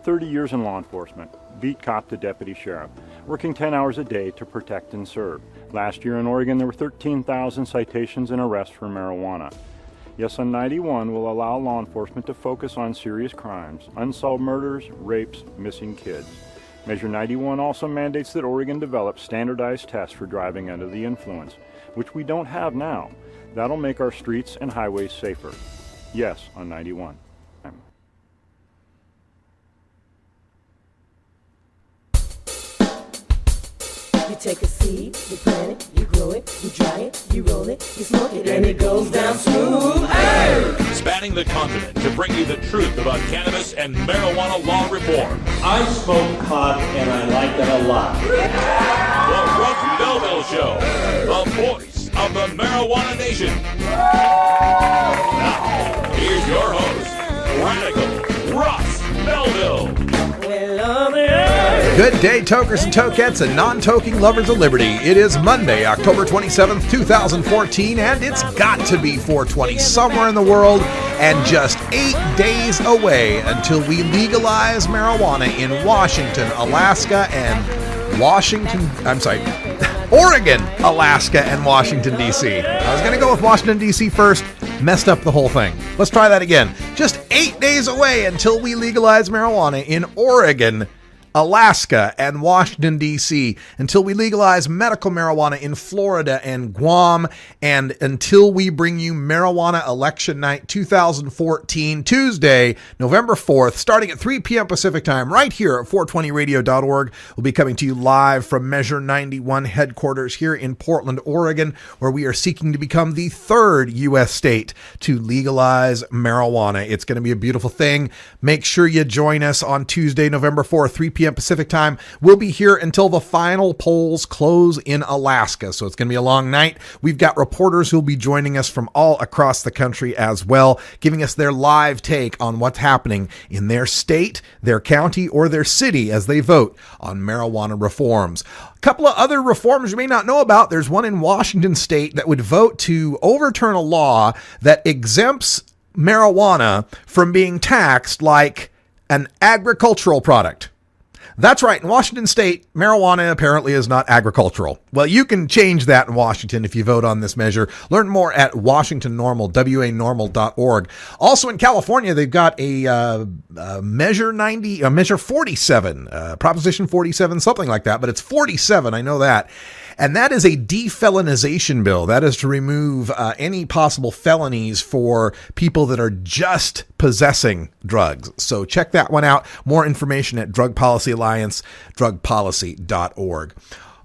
30 years in law enforcement, beat cop to deputy sheriff, working 10 hours a day to protect and serve. Last year in Oregon, there were 13,000 citations and arrests for marijuana. Yes on 91 will allow law enforcement to focus on serious crimes, unsolved murders, rapes, missing kids. Measure 91 also mandates that Oregon develop standardized tests for driving under the influence, which we don't have now. That'll make our streets and highways safer. Yes on 91. You take a seed, you plant it, you grow it, you dry it, you roll it, you smoke it, and it goes down smooth. Hey! Spanning the continent to bring you the truth about cannabis and marijuana law reform. I smoke pot and I like it a lot. The Russ Belville Show, the voice of the marijuana nation. Now, here's your host, Radical Russ Belville. Good day, tokers and tokettes and non-toking lovers of liberty. It is Monday, October 27th, 2014, and it's got to be 420 somewhere in the world, and just 8 days away until we legalize marijuana in Washington, Alaska, and Oregon, Alaska, and Washington, D.C. I was going to go with Washington, D.C. first, messed up the whole thing. Let's try that again. Just 8 days away until we legalize marijuana in Oregon, Alaska, and Washington, D.C., until we legalize medical marijuana in Florida and Guam, and until we bring you Marijuana Election Night 2014, Tuesday, November 4th, starting at 3 p.m. Pacific Time, right here at 420radio.org. We'll be coming to you live from Measure 91 headquarters here in Portland, Oregon, where we are seeking to become the third U.S. state to legalize marijuana. It's going to be a beautiful thing. Make sure you join us on Tuesday, November 4th, 3 p.m. Pacific Time. We'll be here until the final polls close in Alaska, so it's going to be a long night. We've got reporters who'll be joining us from all across the country as well, giving us their live take on what's happening in their state, their county, or their city as they vote on marijuana reforms. A couple of other reforms you may not know about. There's one in Washington state that would vote to overturn a law that exempts marijuana from being taxed like an agricultural product. That's right. In Washington state, marijuana apparently is not agricultural. Well, you can change that in Washington if you vote on this measure. Learn more at Washington Normal, WANormal.org. Also in California, they've got a Measure 47, Proposition 47, something like that, but it's 47. I know that. And that is a defelonization bill. That is to remove any possible felonies for people that are just possessing drugs. So check that one out. More information at Drug Policy Alliance, drugpolicy.org.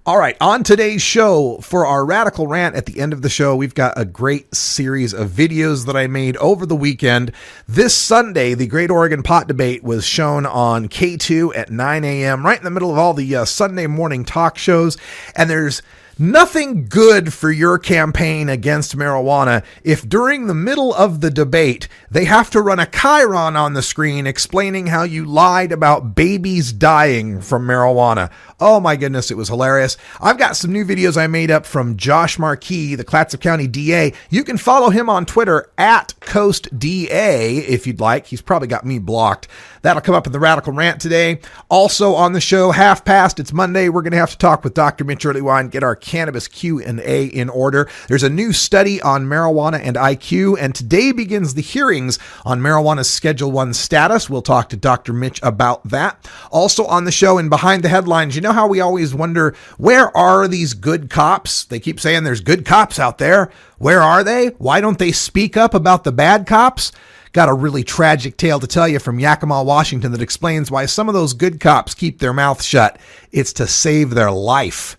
All right, on today's show, for our Radical Rant at the end of the show, we've got a great series of videos that I made over the weekend. This Sunday, the Great Oregon Pot Debate was shown on K2 at 9 a.m., right in the middle of all the Sunday morning talk shows, and there's nothing good for your campaign against marijuana if during the middle of the debate they have to run a chyron on the screen explaining how you lied about babies dying from marijuana. Oh my goodness, it was hilarious. I've got some new videos I made up from Josh Marquis, the Clatsop County DA. You can follow him on Twitter at CoastDA if you'd like. He's probably got me blocked. That'll come up in the Radical Rant today. Also on the show, half past, it's Monday. We're going to have to talk with Dr. Mitch Earlywine, get our cannabis Q&A in order. There's a new study on marijuana and IQ, and today begins the hearings on marijuana's Schedule 1 status. We'll talk to Dr. Mitch about that. Also on the show and behind the headlines, you know how we always wonder, where are these good cops? They keep saying there's good cops out there. Where are they? Why don't they speak up about the bad cops? Got a really tragic tale to tell you from Yakima, Washington that explains why some of those good cops keep their mouth shut. It's to save their life.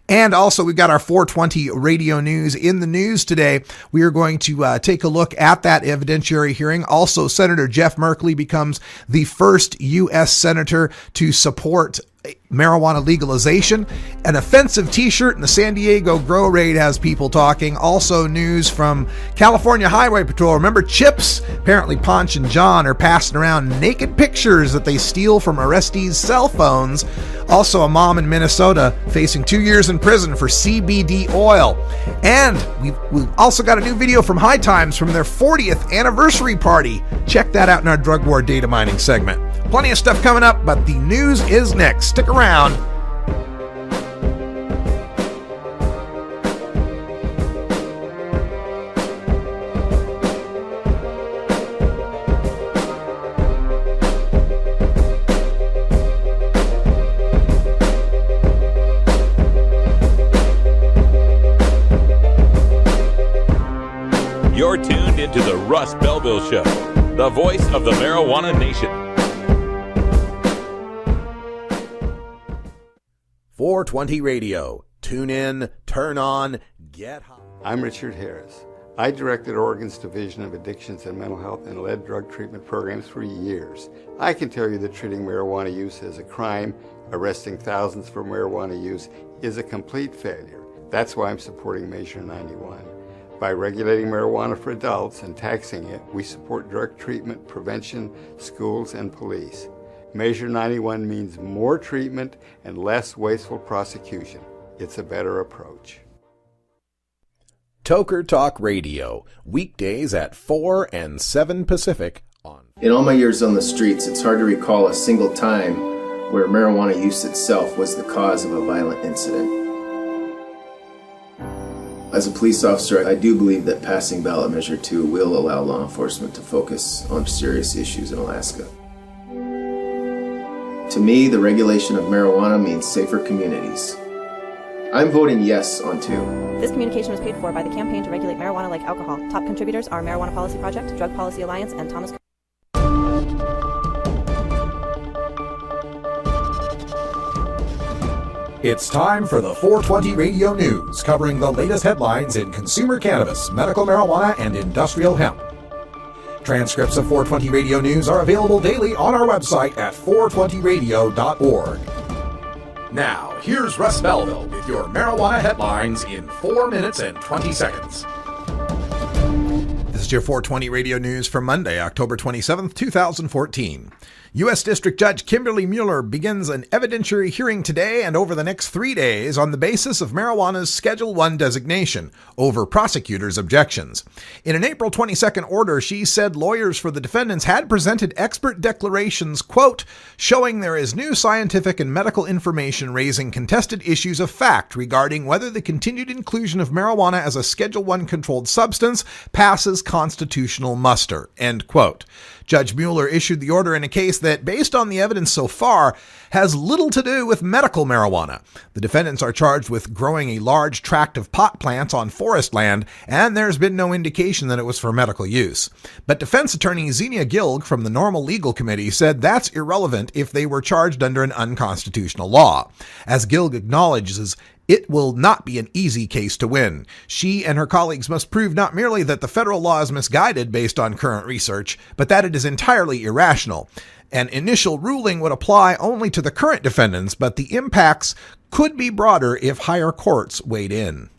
And also, we've got our 420 radio news. In the news today, we are going to take a look at that evidentiary hearing. Also, Senator Jeff Merkley becomes the first U.S. senator to support marijuana legalization. An offensive t-shirt in the San Diego Grow Raid has people talking. Also news from California Highway Patrol. Remember Chips? Apparently Ponch and John are passing around naked pictures that they steal from arrestees' cell phones. Also a mom in Minnesota facing 2 years in prison for CBD oil. And we've also got a new video from High Times from their 40th anniversary party. Check that out in our drug war data mining segment. Plenty of stuff coming up, but the news is next. Stick around. You're tuned into the Russ Belville Show, the voice of the marijuana nation. 420 Radio. Tune in, turn on, get high. I'm Richard Harris. I directed Oregon's Division of Addictions and Mental Health and led drug treatment programs for years. I can tell you that treating marijuana use as a crime, arresting thousands for marijuana use, is a complete failure. That's why I'm supporting Measure 91. By regulating marijuana for adults and taxing it, we support drug treatment, prevention, schools, and police. Measure 91 means more treatment and less wasteful prosecution. It's a better approach. Toker Talk Radio, weekdays at 4 and 7 Pacific on. In all my years on the streets, it's hard to recall a single time where marijuana use itself was the cause of a violent incident. As a police officer, I do believe that passing ballot measure 2 will allow law enforcement to focus on serious issues in Alaska. To me, the regulation of marijuana means safer communities. I'm voting yes on 2. This communication was paid for by the Campaign to Regulate Marijuana Like Alcohol. Top contributors are Marijuana Policy Project, Drug Policy Alliance, and Thomas. It's time for the 420 Radio News, covering the latest headlines in consumer cannabis, medical marijuana, and industrial hemp. Transcripts of 420 Radio News are available daily on our website at 420radio.org. Now, here's Russ Belville with your marijuana headlines in 4 minutes and 20 seconds. This is your 420 Radio News for Monday, October 27th, 2014. U.S. District Judge Kimberly Mueller begins an evidentiary hearing today and over the next 3 days on the basis of marijuana's Schedule I designation over prosecutors' objections. In an April 22nd order, she said lawyers for the defendants had presented expert declarations, quote, showing there is new scientific and medical information raising contested issues of fact regarding whether the continued inclusion of marijuana as a Schedule I controlled substance passes constitutional muster, end quote. Judge Mueller issued the order in a case that, based on the evidence so far, has little to do with medical marijuana. The defendants are charged with growing a large tract of pot plants on forest land, and there's been no indication that it was for medical use. But defense attorney Xenia Gilg from the Normal Legal Committee said that's irrelevant if they were charged under an unconstitutional law. As Gilg acknowledges, it will not be an easy case to win. She and her colleagues must prove not merely that the federal law is misguided based on current research, but that it is entirely irrational. An initial ruling would apply only to the current defendants, but the impacts could be broader if higher courts weighed in.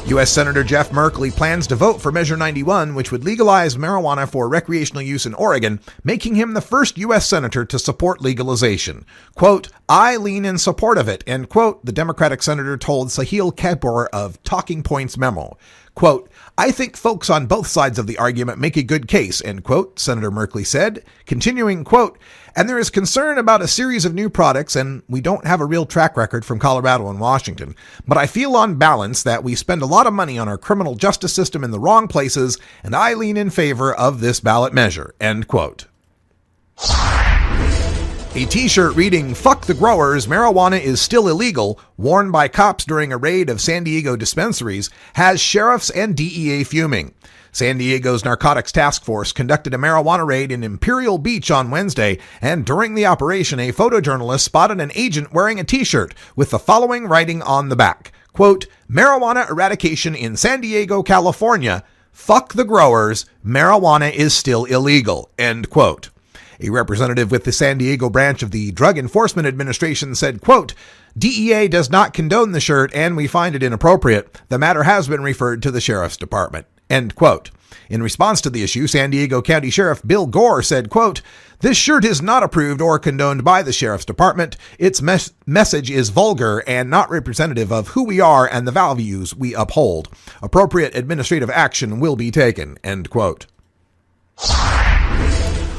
U.S. Senator Jeff Merkley plans to vote for Measure 91, which would legalize marijuana for recreational use in Oregon, making him the first U.S. senator to support legalization. Quote, I lean in support of it, end quote, the Democratic senator told Sahil Kapoor of Talking Points Memo. Quote, I think folks on both sides of the argument make a good case, end quote, Senator Merkley said. Continuing, quote, and there is concern about a series of new products, and we don't have a real track record from Colorado and Washington. But I feel on balance that we spend a lot of money on our criminal justice system in the wrong places, and I lean in favor of this ballot measure, end quote. A t-shirt reading, Fuck the Growers, Marijuana is Still Illegal, worn by cops during a raid of San Diego dispensaries, has sheriffs and DEA fuming. San Diego's Narcotics Task Force conducted a marijuana raid in Imperial Beach on Wednesday, and during the operation, a photojournalist spotted an agent wearing a t-shirt with the following writing on the back, quote, Marijuana Eradication in San Diego, California, Fuck the Growers, Marijuana is Still Illegal, end quote. A representative with the San Diego branch of the Drug Enforcement Administration said, quote, DEA does not condone the shirt and we find it inappropriate. The matter has been referred to the Sheriff's Department, end quote. In response to the issue, San Diego County Sheriff Bill Gore said, quote, this shirt is not approved or condoned by the Sheriff's Department. Its message is vulgar and not representative of who we are and the values we uphold. Appropriate administrative action will be taken, end quote.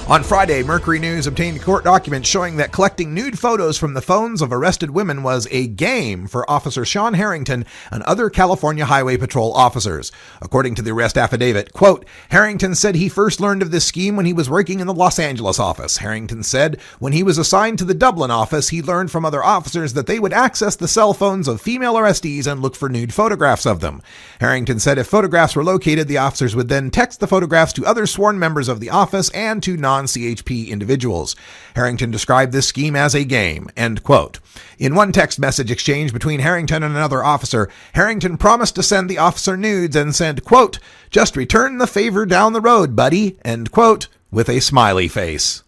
On Friday, Mercury News obtained court documents showing that collecting nude photos from the phones of arrested women was a game for Officer Sean Harrington and other California Highway Patrol officers. According to the arrest affidavit, quote, Harrington said he first learned of this scheme when he was working in the Los Angeles office. Harrington said when he was assigned to the Dublin office, he learned from other officers that they would access the cell phones of female arrestees and look for nude photographs of them. Harrington said if photographs were located, the officers would then text the photographs to other sworn members of the office and to non-CHP individuals. Harrington described this scheme as a game, end quote. In one text message exchange between Harrington and another officer, Harrington promised to send the officer nudes and said, quote, just return the favor down the road, buddy, end quote, with a smiley face.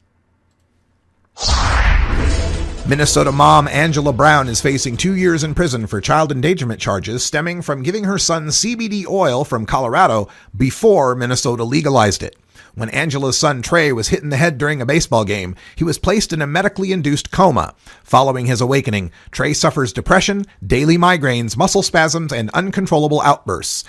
Minnesota mom Angela Brown is facing 2 years in prison for child endangerment charges stemming from giving her son CBD oil from Colorado before Minnesota legalized it. When Angela's son Trey was hit in the head during a baseball game, he was placed in a medically induced coma. Following his awakening, Trey suffers depression, daily migraines, muscle spasms, and uncontrollable outbursts.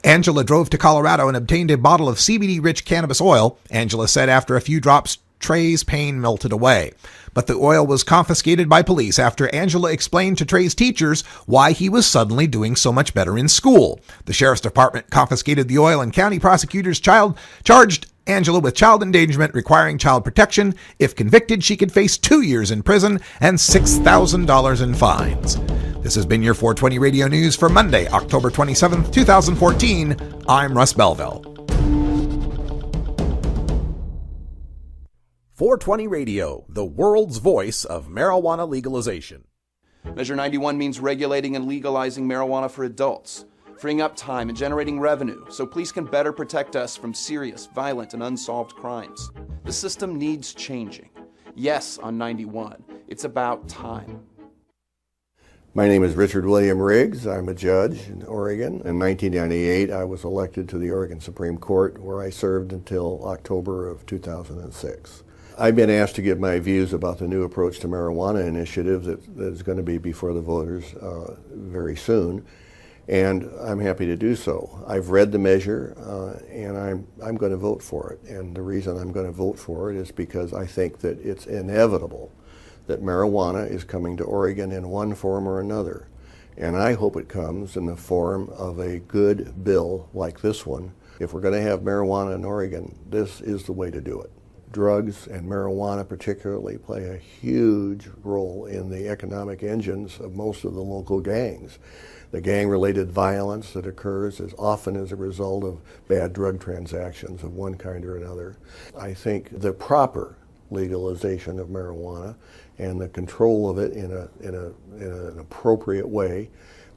Angela drove to Colorado and obtained a bottle of CBD-rich cannabis oil. Angela said after a few drops, Trey's pain melted away. But the oil was confiscated by police after Angela explained to Trey's teachers why he was suddenly doing so much better in school. The sheriff's department confiscated the oil and county prosecutors charged Angela with child endangerment requiring child protection. If convicted, she could face 2 years in prison and $6,000 in fines. This has been your 420 Radio News for Monday, October 27th, 2014. I'm Russ Belville. 420 Radio, the world's voice of marijuana legalization. Measure 91 means regulating and legalizing marijuana for adults, freeing up time and generating revenue so police can better protect us from serious, violent, and unsolved crimes. The system needs changing. Yes, on 91, it's about time. My name is Richard William Riggs. I'm a judge in Oregon. In 1998, I was elected to the Oregon Supreme Court, where I served until October of 2006. I've been asked to give my views about the new approach to marijuana initiative that is going to be before the voters very soon, and I'm happy to do so. I've read the measure, and I'm going to vote for it. And the reason I'm going to vote for it is because I think that it's inevitable that marijuana is coming to Oregon in one form or another. And I hope it comes in the form of a good bill like this one. If we're going to have marijuana in Oregon, this is the way to do it. Drugs and marijuana particularly play a huge role in the economic engines of most of the local gangs. The gang-related violence that occurs is often as a result of bad drug transactions of one kind or another. I think the proper legalization of marijuana and the control of it in an appropriate way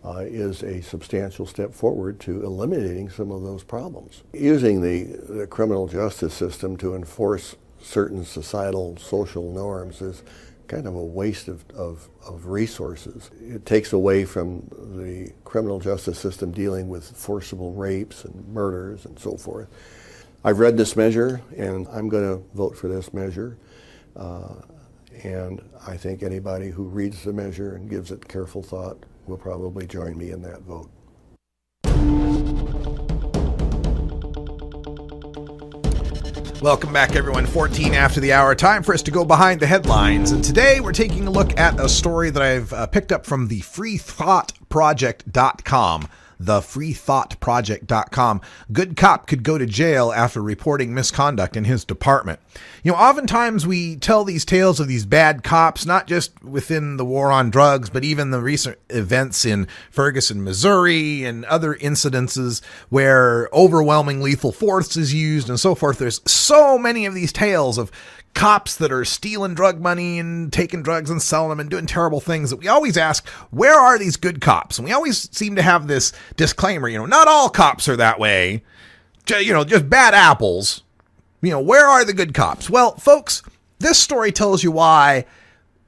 is a substantial step forward to eliminating some of those problems. Using the criminal justice system to enforce certain societal social norms is kind of a waste of resources. It takes away from the criminal justice system dealing with forcible rapes and murders and so forth. I've read this measure, and I'm going to vote for this measure. And I think anybody who reads the measure and gives it careful thought will probably join me in that vote. Welcome back, everyone. 14 after the hour. Time for us to go behind the headlines. And today we're taking a look at a story that I've picked up from the freethoughtproject.com. thefreethoughtproject.com. Good cop could go to jail after reporting misconduct in his department. You know, oftentimes we tell these tales of these bad cops, not just within the war on drugs, but even the recent events in Ferguson, Missouri, and other incidences where overwhelming lethal force is used and so forth. There's so many of these tales of cops that are stealing drug money and taking drugs and selling them and doing terrible things that we always ask, where are these good cops? And we always seem to have this disclaimer, not all cops are that way, just bad apples. Where are the good cops? Well, folks, this story tells you why,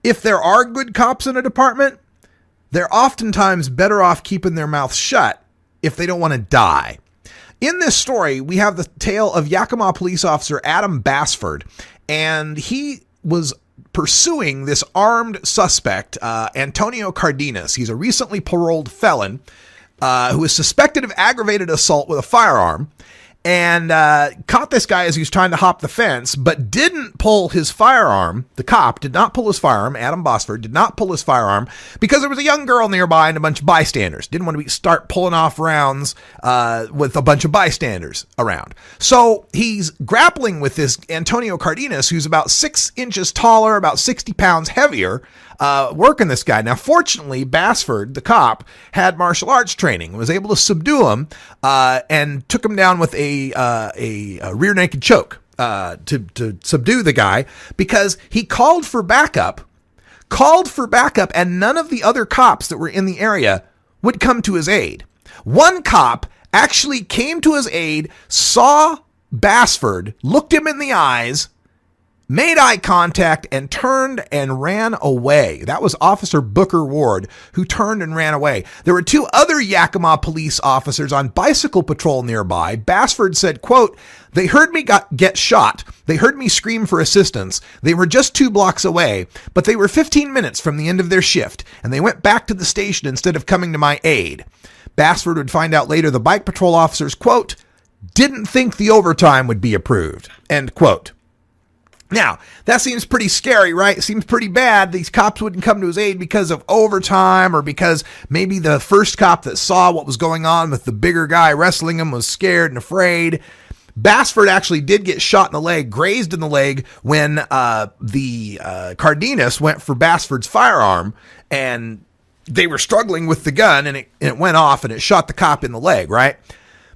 if there are good cops in a department, they're oftentimes better off keeping their mouth shut if they don't want to die. In this story, we have the tale of Yakima police officer Adam Bassford, and he was pursuing this armed suspect, Antonio Cardenas. He's a recently paroled felon who is suspected of aggravated assault with a firearm. and caught this guy as he was trying to hop the fence, but didn't pull his firearm. The cop did not pull his firearm. Adam Bosford did not pull his firearm because there was a young girl nearby and a bunch of bystanders. Didn't want to start pulling off rounds with a bunch of bystanders around. So he's grappling with this Antonio Cardenas, who's about 6 inches taller, about 60 pounds heavier, working this guy. Now, fortunately, Basford, the cop, had martial arts training, was able to subdue him, and took him down with a rear naked choke to subdue the guy, because he called for backup, and none of the other cops that were in the area would come to his aid. One cop actually came to his aid, saw Basford, looked him in the eyes, made eye contact, and turned and ran away. That was Officer Booker Ward, who turned and ran away. There were 2 other Yakima police officers on bicycle patrol nearby. Basford said, quote, "They heard me get shot. They heard me scream for assistance. They were just 2 blocks away, but they were 15 minutes from the end of their shift, and they went back to the station instead of coming to my aid." Basford would find out later the bike patrol officers, quote, "didn't think the overtime would be approved," end quote. Now, that seems pretty scary, right? It seems pretty bad. These cops wouldn't come to his aid because of overtime, or because maybe the first cop that saw what was going on with the bigger guy wrestling him was scared and afraid. Basford actually did get shot in the leg, grazed in the leg, when the Cardenas went for Basford's firearm, and they were struggling with the gun, and it went off, and it shot the cop in the leg, right?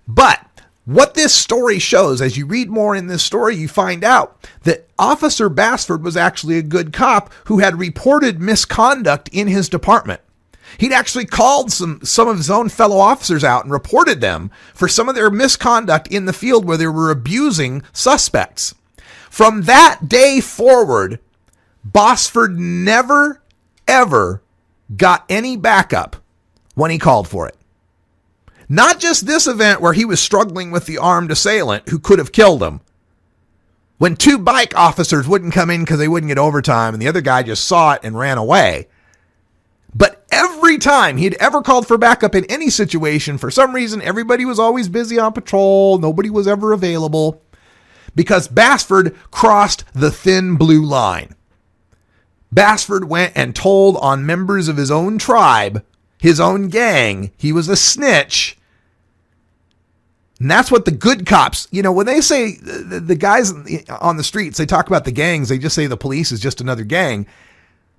But what this story shows, as you read more in this story, you find out that Officer Basford was actually a good cop who had reported misconduct in his department. He'd actually called some of his own fellow officers out and reported them for some of their misconduct in the field where they were abusing suspects. From that day forward, Bosford never, ever got any backup when he called for it. Not just this event where he was struggling with the armed assailant who could have killed him, when 2 bike officers wouldn't come in because they wouldn't get overtime and the other guy just saw it and ran away. But every time he'd ever called for backup in any situation, for some reason, everybody was always busy on patrol. Nobody was ever available, because Basford crossed the thin blue line. Basford went and told on members of his own tribe, his own gang, he was a snitch. And that's what the good cops, when they say the guys on the streets, they talk about the gangs, they just say the police is just another gang.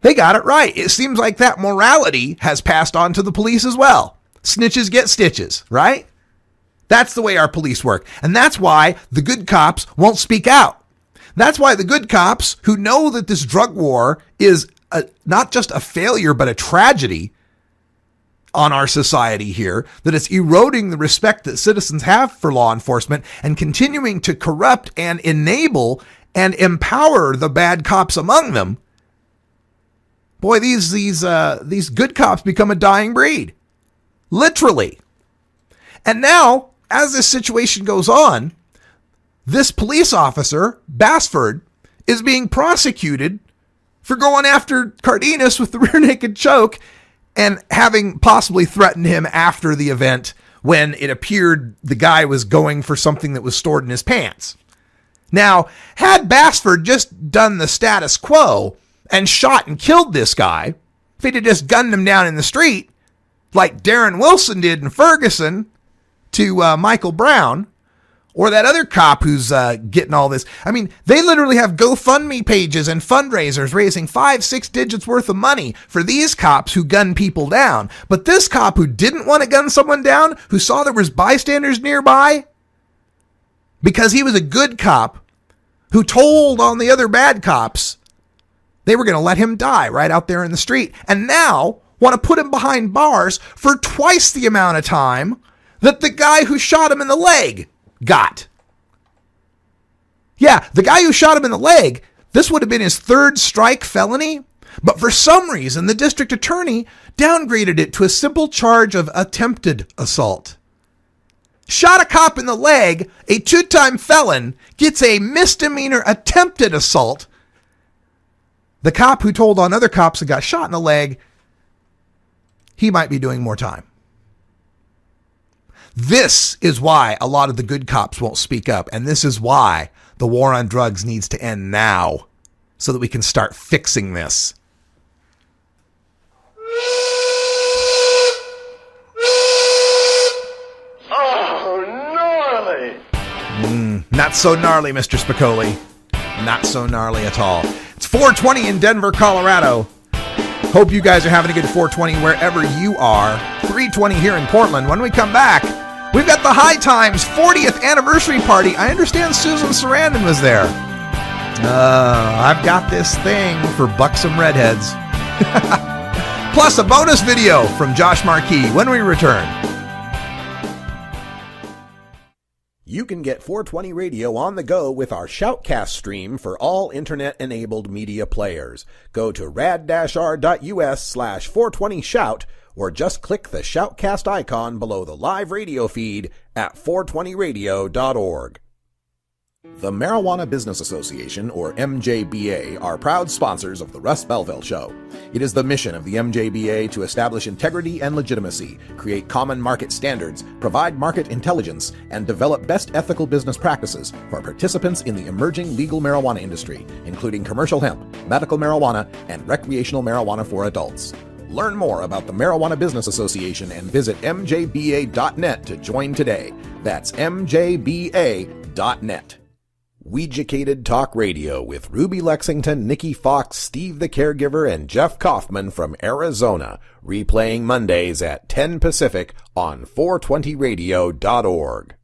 They got it right. It seems like that morality has passed on to the police as well. Snitches get stitches, right? That's the way our police work. And that's why the good cops won't speak out. That's why the good cops, who know that this drug war is not just a failure, but a tragedy on our society here, that it's eroding the respect that citizens have for law enforcement and continuing to corrupt and enable and empower the bad cops among them. Boy, these good cops become a dying breed, literally. And now, as this situation goes on, this police officer, Basford, is being prosecuted for going after Cardenas with the rear naked choke and having possibly threatened him after the event when it appeared the guy was going for something that was stored in his pants. Now, had Basford just done the status quo and shot and killed this guy, if he'd have just gunned him down in the street, like Darren Wilson did in Ferguson to Michael Brown, or that other cop who's getting all this. I mean, they literally have GoFundMe pages and fundraisers raising 5-6 digits worth of money for these cops who gun people down. But this cop who didn't want to gun someone down, who saw there was bystanders nearby, because he was a good cop who told on the other bad cops they were going to let him die right out there in the street, and now want to put him behind bars for twice the amount of time that the guy who shot him in the leg got. Yeah, the guy who shot him in the leg, this would have been his 3rd strike felony, but for some reason the district attorney downgraded it to a simple charge of attempted assault. Shot a cop in the leg, a 2-time felon gets a misdemeanor attempted assault. The cop who told on other cops and got shot in the leg, he might be doing more time. This is why a lot of the good cops won't speak up, and this is why the war on drugs needs to end now so that we can start fixing this. Oh, gnarly! Not so gnarly, Mr. Spicoli. Not so gnarly at all. It's 420 in Denver, Colorado. Hope you guys are having a good 420 wherever you are. 320 here in Portland. When we come back, we've got the High Times 40th anniversary party. I understand Susan Sarandon was there. I've got this thing for buxom redheads. Plus a bonus video from Josh Marquis when we return. You can get 420 Radio on the go with our Shoutcast stream for all internet-enabled media players. Go to rad-r.us/420shout or just click the Shoutcast icon below the live radio feed at 420radio.org. The Marijuana Business Association, or MJBA, are proud sponsors of the Russ Belville Show. It is the mission of the MJBA to establish integrity and legitimacy, create common market standards, provide market intelligence, and develop best ethical business practices for participants in the emerging legal marijuana industry, including commercial hemp, medical marijuana, and recreational marijuana for adults. Learn more about the Marijuana Business Association and visit mjba.net to join today. That's mjba.net. Weeducated Talk Radio with Ruby Lexington, Nikki Fox, Steve the Caregiver, and Jeff Kaufman from Arizona, replaying Mondays at 10 Pacific on 420radio.org.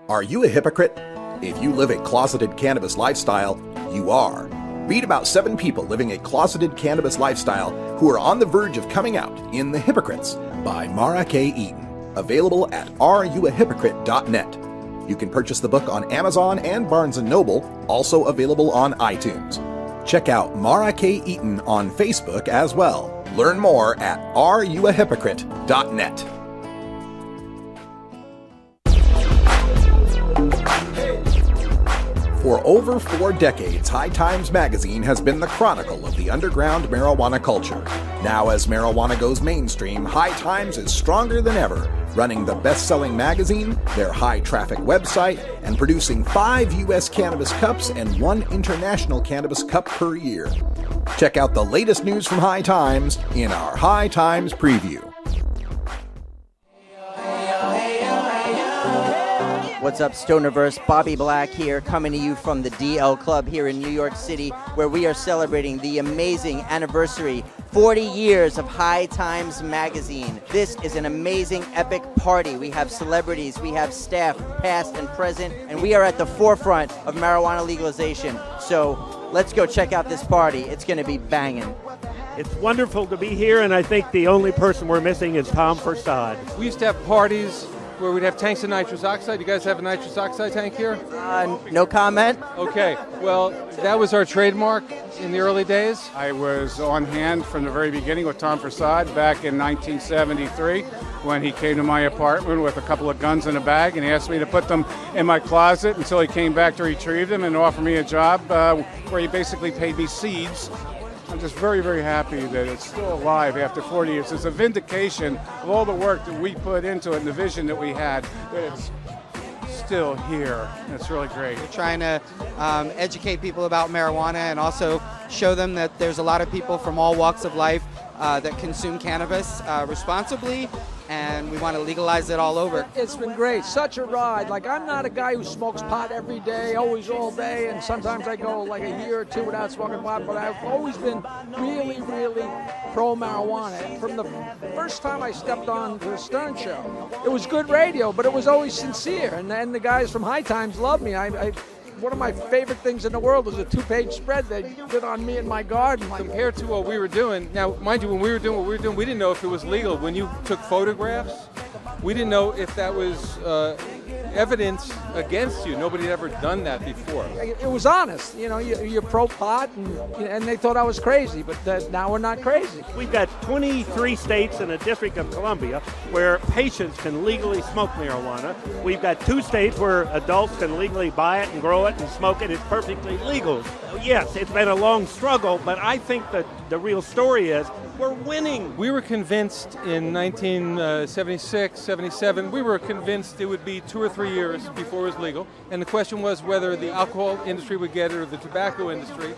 Are you a hypocrite? If you live a closeted cannabis lifestyle, you are. Read about 7 people living a closeted cannabis lifestyle who are on the verge of coming out in The Hypocrites by Mara K. Eaton. Available at areyouahypocrite.net. You can purchase the book on Amazon and Barnes & Noble, also available on iTunes. Check out Mara K. Eaton on Facebook as well. Learn more at areyouahypocrite.net. For over 4 decades, High Times magazine has been the chronicle of the underground marijuana culture. Now as marijuana goes mainstream, High Times is stronger than ever, running the best-selling magazine, their high-traffic website, and producing 5 U.S. cannabis cups and 1 international cannabis cup per year. Check out the latest news from High Times in our High Times preview. What's up, Stonerverse? Bobby Black here, coming to you from the DL Club here in New York City, where we are celebrating the amazing anniversary, 40 years of High Times Magazine. This is an amazing, epic party. We have celebrities, we have staff, past and present, and we are at the forefront of marijuana legalization. So let's go check out this party. It's going to be banging. It's wonderful to be here, and I think the only person we're missing is Tom Forsad. We used to have parties where we'd have tanks of nitrous oxide. You guys have a nitrous oxide tank here? No comment. Okay, well, that was our trademark in the early days. I was on hand from the very beginning with Tom Forsad back in 1973 when he came to my apartment with a couple of guns in a bag and he asked me to put them in my closet until he came back to retrieve them and offer me a job where he basically paid me seeds. I'm just very, very happy that it's still alive after 40 years. It's a vindication of all the work that we put into it and the vision that we had, that it's still here. It's really great. We're trying to educate people about marijuana and also show them that there's a lot of people from all walks of life that consume cannabis responsibly, and we want to legalize it all over. It's been great. Such a ride. Like, I'm not a guy who smokes pot every day, always all day, and sometimes I go like a year or 2 without smoking pot, but I've always been really, really pro-marijuana. And from the first time I stepped on the Stern Show, it was good radio, but it was always sincere, and then the guys from High Times loved me. One of my favorite things in the world was a 2-page spread they did on me in my garden. Compared to what we were doing, now, mind you, when we were doing what we were doing, we didn't know if it was legal. When you took photographs, we didn't know if that was evidence against you. Nobody had ever done that before. It was honest. You know, you're pro-pot, and they thought I was crazy, but now we're not crazy. We've got 23 states and a District of Columbia where patients can legally smoke marijuana. We've got 2 states where adults can legally buy it and grow it and smoke it. It's perfectly legal. Yes, it's been a long struggle, but I think that the real story is we're winning. We were convinced in 1976, 77, we were convinced it would be 2 or 3 years before it was legal. And the question was whether the alcohol industry would get it or the tobacco industry.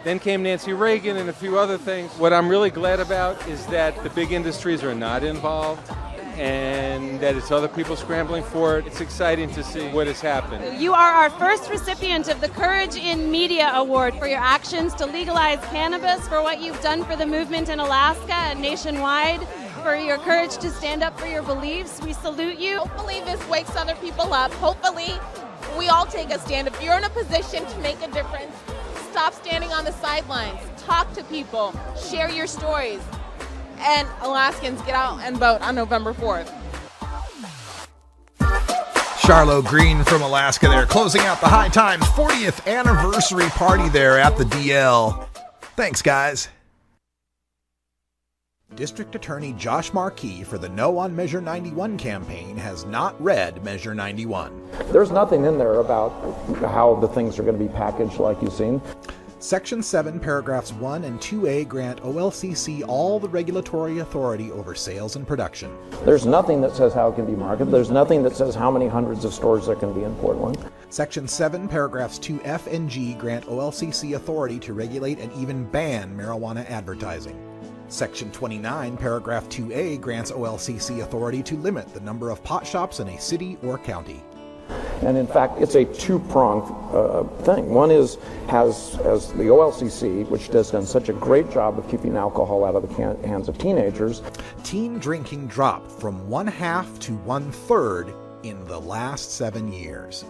Then came Nancy Reagan and a few other things. What I'm really glad about is that the big industries are not involved and that it's other people scrambling for it. It's exciting to see what has happened. You are our first recipient of the Courage in Media Award for your actions to legalize cannabis, for what you've done for the movement in Alaska and nationwide, for your courage to stand up for your beliefs. We salute you. Hopefully this wakes other people up. Hopefully we all take a stand. If you're in a position to make a difference, stop standing on the sidelines. Talk to people. Share your stories. And Alaskans, get out and vote on November 4th. Charlotte Green from Alaska there, closing out the High Times 40th anniversary party there at the DL. Thanks, guys. District Attorney Josh Marquis for the No on Measure 91 campaign has not read Measure 91. There's nothing in there about how the things are going to be packaged like you've seen. Section 7, paragraphs 1 and 2A grant OLCC all the regulatory authority over sales and production. There's nothing that says how it can be marketed. There's nothing that says how many hundreds of stores there can be in Portland. Section 7, paragraphs 2F and G grant OLCC authority to regulate and even ban marijuana advertising. Section 29, paragraph 2A grants OLCC authority to limit the number of pot shops in a city or county. And in fact, it's a two-pronged thing. One has the OLCC, which has done such a great job of keeping alcohol out of the hands of teenagers. Teen drinking dropped from 1/2 to 1/3 in the last 7 years.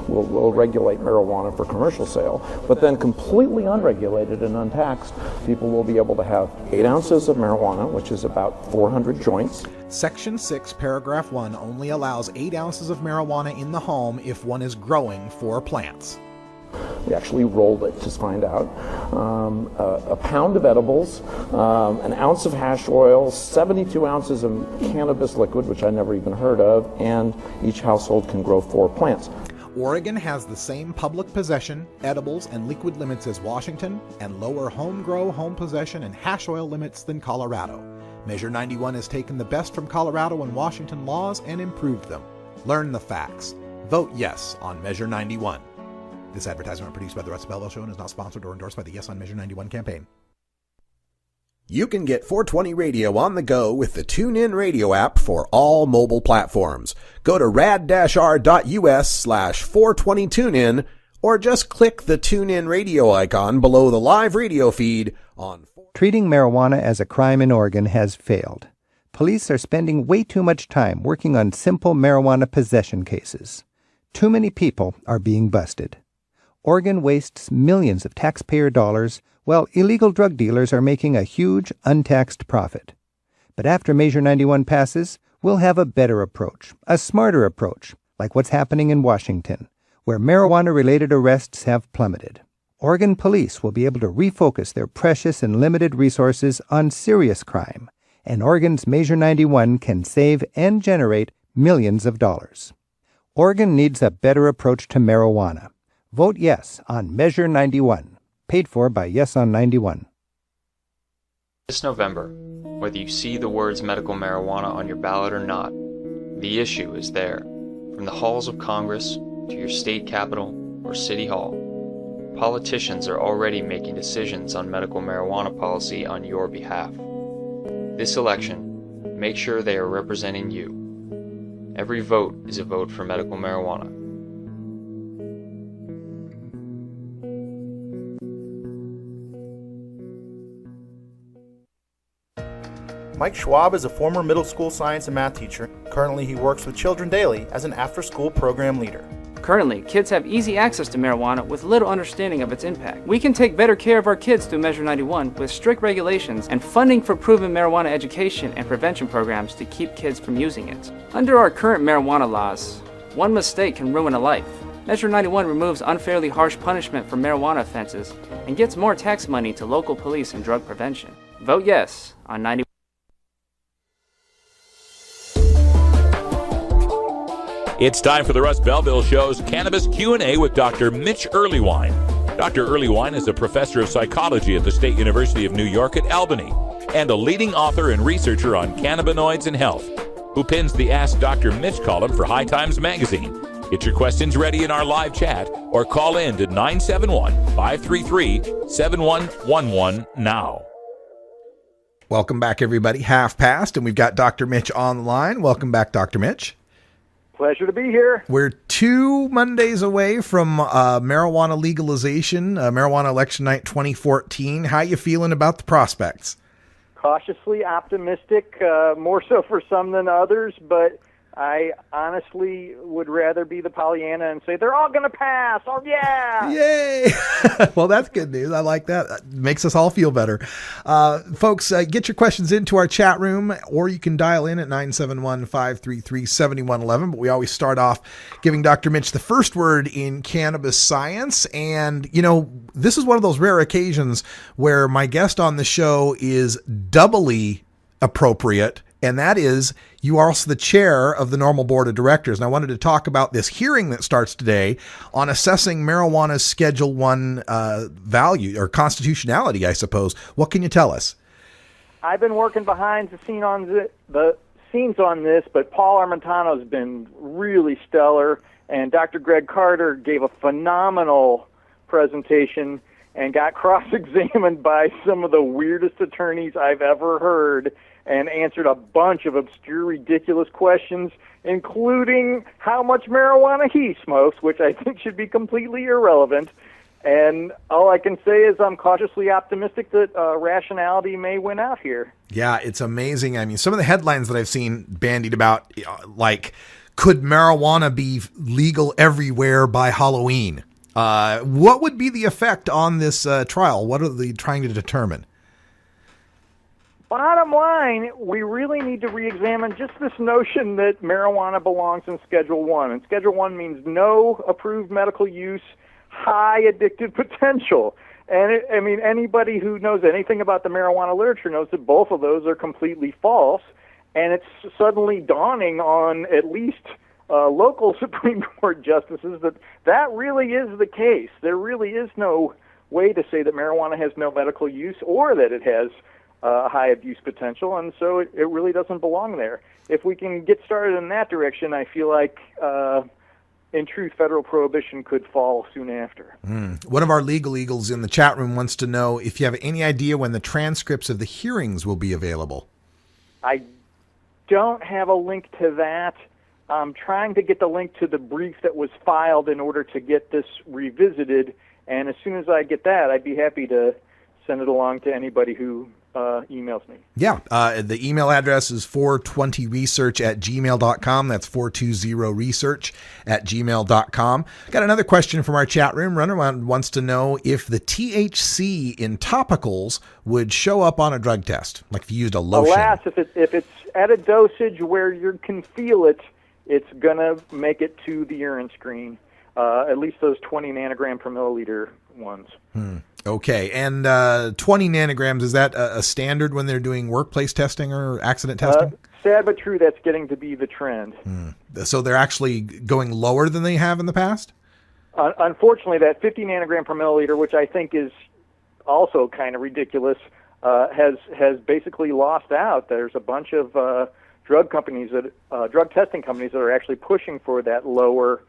We'll regulate marijuana for commercial sale, but then completely unregulated and untaxed, people will be able to have 8 ounces of marijuana, which is about 400 joints. Section 6, paragraph 1 only allows 8 ounces of marijuana in the home if one is growing 4 plants. We actually rolled it to find out. A pound of edibles, an ounce of hash oil, 72 ounces of cannabis liquid, which I never even heard of, and each household can grow 4 plants. Oregon has the same public possession, edibles, and liquid limits as Washington, and lower home possession and hash oil limits than Colorado. Measure 91 has taken the best from Colorado and Washington laws and improved them. Learn the facts. Vote yes on Measure 91. This advertisement produced by the Russ Belville Show and is not sponsored or endorsed by the Yes on Measure 91 campaign. You can get 420 Radio on the go with the TuneIn Radio app for all mobile platforms. Go to rad-r.us/420tunein or just click the TuneIn Radio icon below the live radio feed on. Treating marijuana as a crime in Oregon has failed. Police are spending way too much time working on simple marijuana possession cases. Too many people are being busted. Oregon wastes millions of taxpayer dollars while illegal drug dealers are making a huge untaxed profit. But after Measure 91 passes, we'll have a better approach, a smarter approach, like what's happening in Washington, where marijuana-related arrests have plummeted. Oregon police will be able to refocus their precious and limited resources on serious crime, and Oregon's Measure 91 can save and generate millions of dollars. Oregon needs a better approach to marijuana. Vote yes on Measure 91. Paid for by Yes on 91. This November, whether you see the words medical marijuana on your ballot or not, the issue is there. From the halls of Congress to your state capitol or city hall, politicians are already making decisions on medical marijuana policy on your behalf. This election, make sure they are representing you. Every vote is a vote for medical marijuana. Mike Schwab is a former middle school science and math teacher. Currently, he works with children daily as an after-school program leader. Currently, kids have easy access to marijuana with little understanding of its impact. We can take better care of our kids through Measure 91 with strict regulations and funding for proven marijuana education and prevention programs to keep kids from using it. Under our current marijuana laws, one mistake can ruin a life. Measure 91 removes unfairly harsh punishment for marijuana offenses and gets more tax money to local police and drug prevention. Vote yes on 91. It's time for the Russ Belville Show's Cannabis Q&A with Dr. Mitch Earlywine. Dr. Earlywine is a professor of psychology at the State University of New York at Albany and a leading author and researcher on cannabinoids and health, who pins the Ask Dr. Mitch column for High Times magazine. Get your questions ready in our live chat or call in to 971-533-7111 now. Welcome back, everybody. Half past, and we've got Dr. Mitch on the line. Welcome back, Dr. Mitch. Pleasure to be here. We're 2 Mondays away from marijuana legalization, marijuana election night 2014. How you feeling about the prospects? Cautiously optimistic, more so for some than others, but I honestly would rather be the Pollyanna and say they're all going to pass. Oh, yeah. Yay. Well, that's good news. I like that. That makes us all feel better. Folks, get your questions into our chat room, or you can dial in at 971-533-7111. But we always start off giving Dr. Mitch the first word in cannabis science. And, you know, this is one of those rare occasions where my guest on the show is doubly appropriate, and that is you are also the chair of the normal board of directors. And I wanted to talk about this hearing that starts today on assessing marijuana's Schedule 1 value or constitutionality, I suppose. What can you tell us? I've been working behind the scenes on this, but Paul Armentano's been really stellar, and Dr. Greg Carter gave a phenomenal presentation and got cross-examined by some of the weirdest attorneys I've ever heard, and answered a bunch of obscure, ridiculous questions, including how much marijuana he smokes, which I think should be completely irrelevant. And all I can say is I'm cautiously optimistic that rationality may win out here. Yeah, it's amazing. I mean, some of the headlines that I've seen bandied about, like, could marijuana be legal everywhere by Halloween? What would be the effect on this trial? What are they trying to determine? Bottom line, we really need to re-examine just this notion that marijuana belongs in Schedule 1. And Schedule 1 means no approved medical use, high addictive potential. And anybody who knows anything about the marijuana literature knows that both of those are completely false. And it's suddenly dawning on at least local Supreme Court justices that really is the case. There really is no way to say that marijuana has no medical use or that it has high abuse potential, and so it really doesn't belong there. If we can get started in that direction, I feel like, in truth, federal prohibition could fall soon after. One of our legal eagles in the chat room wants to know if you have any idea when the transcripts of the hearings will be available. I don't have a link to that. I'm trying to get the link to the brief that was filed in order to get this revisited, and as soon as I get that, I'd be happy to send it along to anybody who emails me. Yeah, the email address is 420research@gmail.com. That's 420research@gmail.com. Got another question from our chat room. Runner wants to know if the THC in topicals would show up on a drug test, like if you used a lotion. Alas, if it's at a dosage where you can feel it, it's going to make it to the urine screen, at least those 20 nanogram per milliliter ones. Okay, and 20 nanograms, is that a standard when they're doing workplace testing or accident testing? Sad but true, that's getting to be the trend. So they're actually going lower than they have in the past? Unfortunately, that 50 nanogram per milliliter, which I think is also kind of ridiculous, has basically lost out. There's a bunch of drug testing companies that are actually pushing for that lower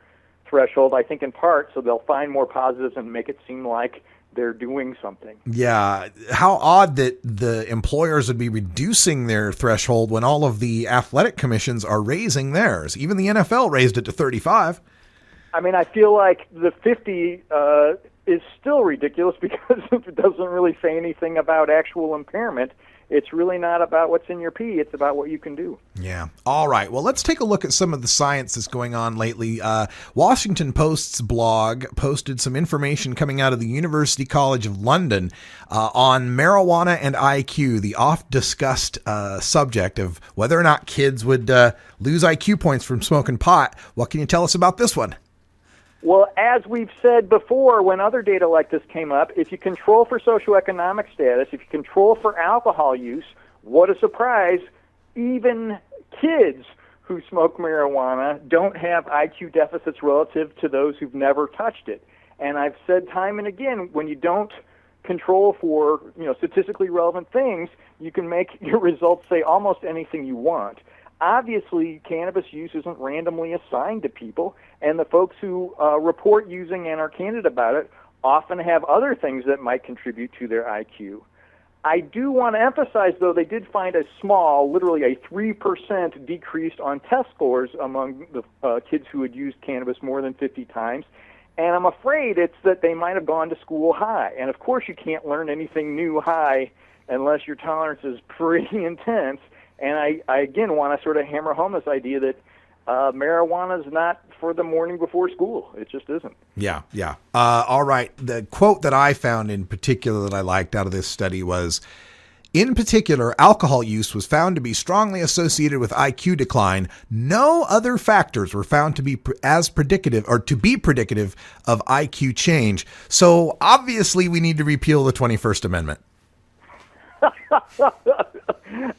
threshold, I think in part so they'll find more positives and make it seem like they're doing something. Yeah. How odd that the employers would be reducing their threshold when all of the athletic commissions are raising theirs. Even the NFL raised it to 35. I mean, I feel like the 50 is still ridiculous because it doesn't really say anything about actual impairment. It's really not about what's in your pee. It's about what you can do. Yeah. All right. Well, let's take a look at some of the science that's going on lately. Washington Post's blog posted some information coming out of the University College of London on marijuana and IQ, the oft-discussed subject of whether or not kids would lose IQ points from smoking pot. What can you tell us about this one? Well, as we've said before, when other data like this came up, if you control for socioeconomic status, if you control for alcohol use, what a surprise, even kids who smoke marijuana don't have IQ deficits relative to those who've never touched it. And I've said time and again, when you don't control for, statistically relevant things, you can make your results say almost anything you want. Obviously, cannabis use isn't randomly assigned to people, and the folks who report using and are candid about it often have other things that might contribute to their IQ. I do want to emphasize, though, they did find a small, literally a 3% decrease on test scores among the kids who had used cannabis more than 50 times, and I'm afraid it's that they might have gone to school high. And, of course, you can't learn anything new high unless your tolerance is pretty intense. And I again want to sort of hammer home this idea that marijuana is not for the morning before school. It just isn't. Yeah. All right. The quote that I found in particular that I liked out of this study was, in particular, alcohol use was found to be strongly associated with IQ decline. No other factors were found to be as predictive or to be predictive of IQ change. So obviously we need to repeal the 21st Amendment.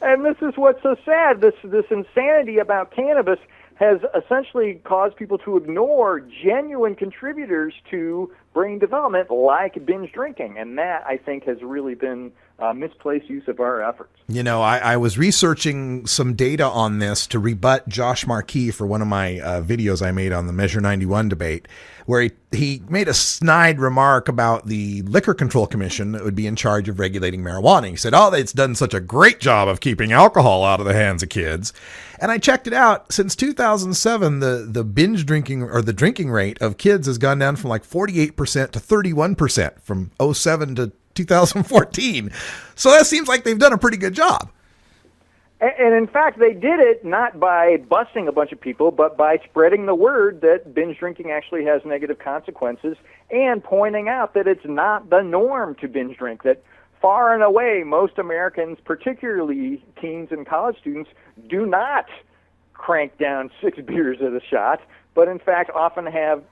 And this is what's so sad. This insanity about cannabis has essentially caused people to ignore genuine contributors to brain development like binge drinking. And that, I think, has really been misplaced use of our efforts. I was researching some data on this to rebut Josh Marquis for one of my videos I made on the Measure 91 debate, where he made a snide remark about the Liquor Control Commission that would be in charge of regulating marijuana. He said, it's done such a great job of keeping alcohol out of the hands of kids. And I checked it out. Since 2007, the binge drinking or the drinking rate of kids has gone down from like 48% to 31% from 2007 to 2014. So that seems like they've done a pretty good job. And in fact, they did it not by busting a bunch of people, but by spreading the word that binge drinking actually has negative consequences and pointing out that it's not the norm to binge drink, that far and away most Americans, particularly teens and college students, do not crank down 6 beers at a shot, but in fact often have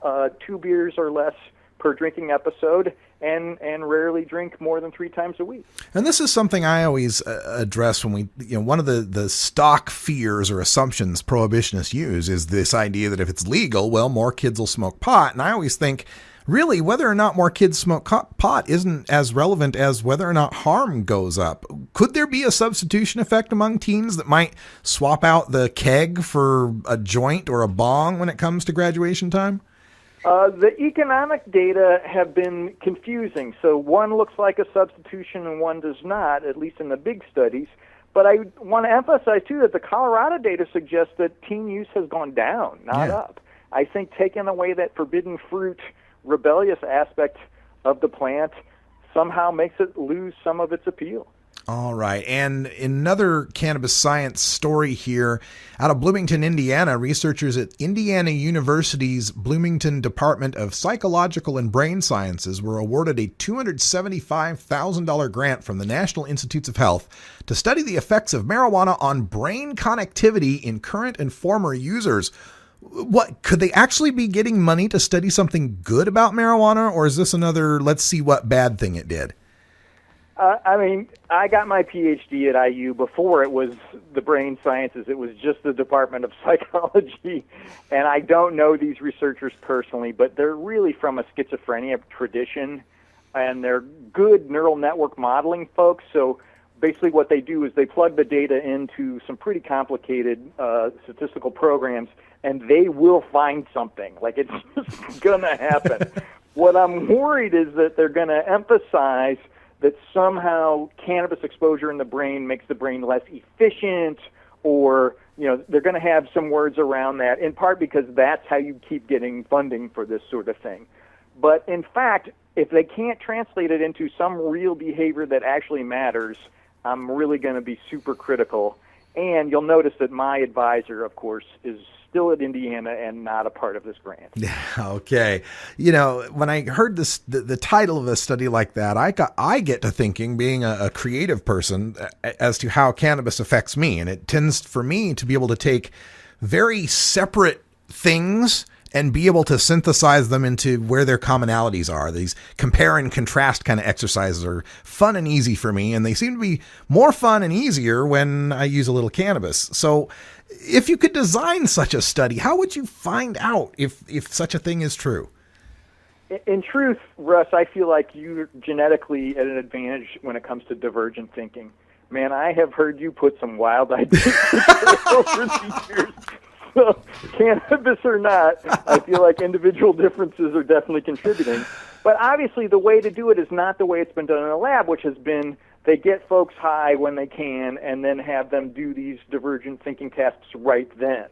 2 beers or less per drinking episode and rarely drink more than 3 times a week. And this is something I always address when we, one of the stock fears or assumptions prohibitionists use is this idea that if it's legal, well, more kids will smoke pot. And I always think, really, whether or not more kids smoke pot isn't as relevant as whether or not harm goes up. Could there be a substitution effect among teens that might swap out the keg for a joint or a bong when it comes to graduation time? The economic data have been confusing. So one looks like a substitution and one does not, at least in the big studies. But I want to emphasize, too, that the Colorado data suggests that teen use has gone down, not up. I think taking away that forbidden fruit, rebellious aspect of the plant somehow makes it lose some of its appeal. All right. And another cannabis science story here out of Bloomington, Indiana. Researchers at Indiana University's Bloomington Department of Psychological and Brain Sciences were awarded a $275,000 grant from the National Institutes of Health to study the effects of marijuana on brain connectivity in current and former users. What, could they actually be getting money to study something good about marijuana, or is this another let's see what bad thing it did? I got my PhD at IU before it was the brain sciences. It was just the Department of Psychology. And I don't know these researchers personally, but they're really from a schizophrenia tradition, and they're good neural network modeling folks. So basically what they do is they plug the data into some pretty complicated statistical programs, and they will find something. Like, it's just going to happen. What I'm worried is that they're going to emphasize that somehow cannabis exposure in the brain makes the brain less efficient, or, they're going to have some words around that, in part because that's how you keep getting funding for this sort of thing. But in fact, if they can't translate it into some real behavior that actually matters, I'm really going to be super critical. And you'll notice that my advisor, of course, is still at Indiana and not a part of this grant. Okay. You know, when I heard this, the title of a study like that, I get to thinking, being a creative person, as to how cannabis affects me. And it tends for me to be able to take very separate things and be able to synthesize them into where their commonalities are. These compare and contrast kind of exercises are fun and easy for me, and they seem to be more fun and easier when I use a little cannabis. So if you could design such a study, how would you find out if such a thing is true? In truth, Russ, I feel like you're genetically at an advantage when it comes to divergent thinking. Man, I have heard you put some wild ideas over the years. So, cannabis or not, I feel like individual differences are definitely contributing. But obviously the way to do it is not the way it's been done in a lab, which has been they get folks high when they can and then have them do these divergent thinking tests right then.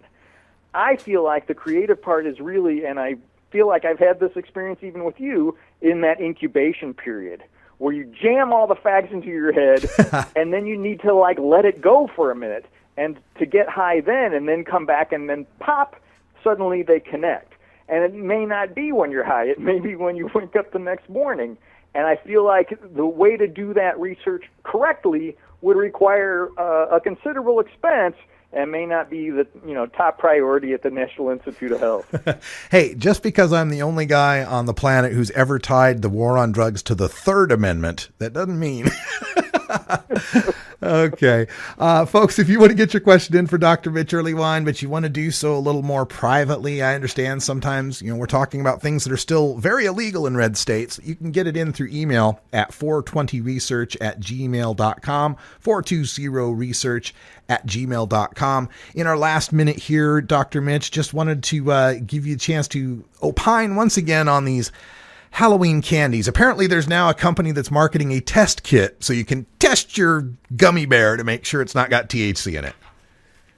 I feel like the creative part is really, and I feel like I've had this experience even with you, in that incubation period where you jam all the facts into your head and then you need to let it go for a minute. And to get high then and then come back and then pop, suddenly they connect. And it may not be when you're high. It may be when you wake up the next morning. And I feel like the way to do that research correctly would require a considerable expense and may not be the top priority at the National Institute of Health. Hey, just because I'm the only guy on the planet who's ever tied the war on drugs to the Third Amendment, that doesn't mean... Okay. Folks, if you want to get your question in for Dr. Mitch Earlywine, but you want to do so a little more privately, I understand sometimes, we're talking about things that are still very illegal in red states. You can get it in through email at 420research@gmail.com, 420research@gmail.com. In our last minute here, Dr. Mitch, just wanted to give you a chance to opine once again on these Halloween candies. Apparently there's now a company that's marketing a test kit so you can test your gummy bear to make sure it's not got THC in it.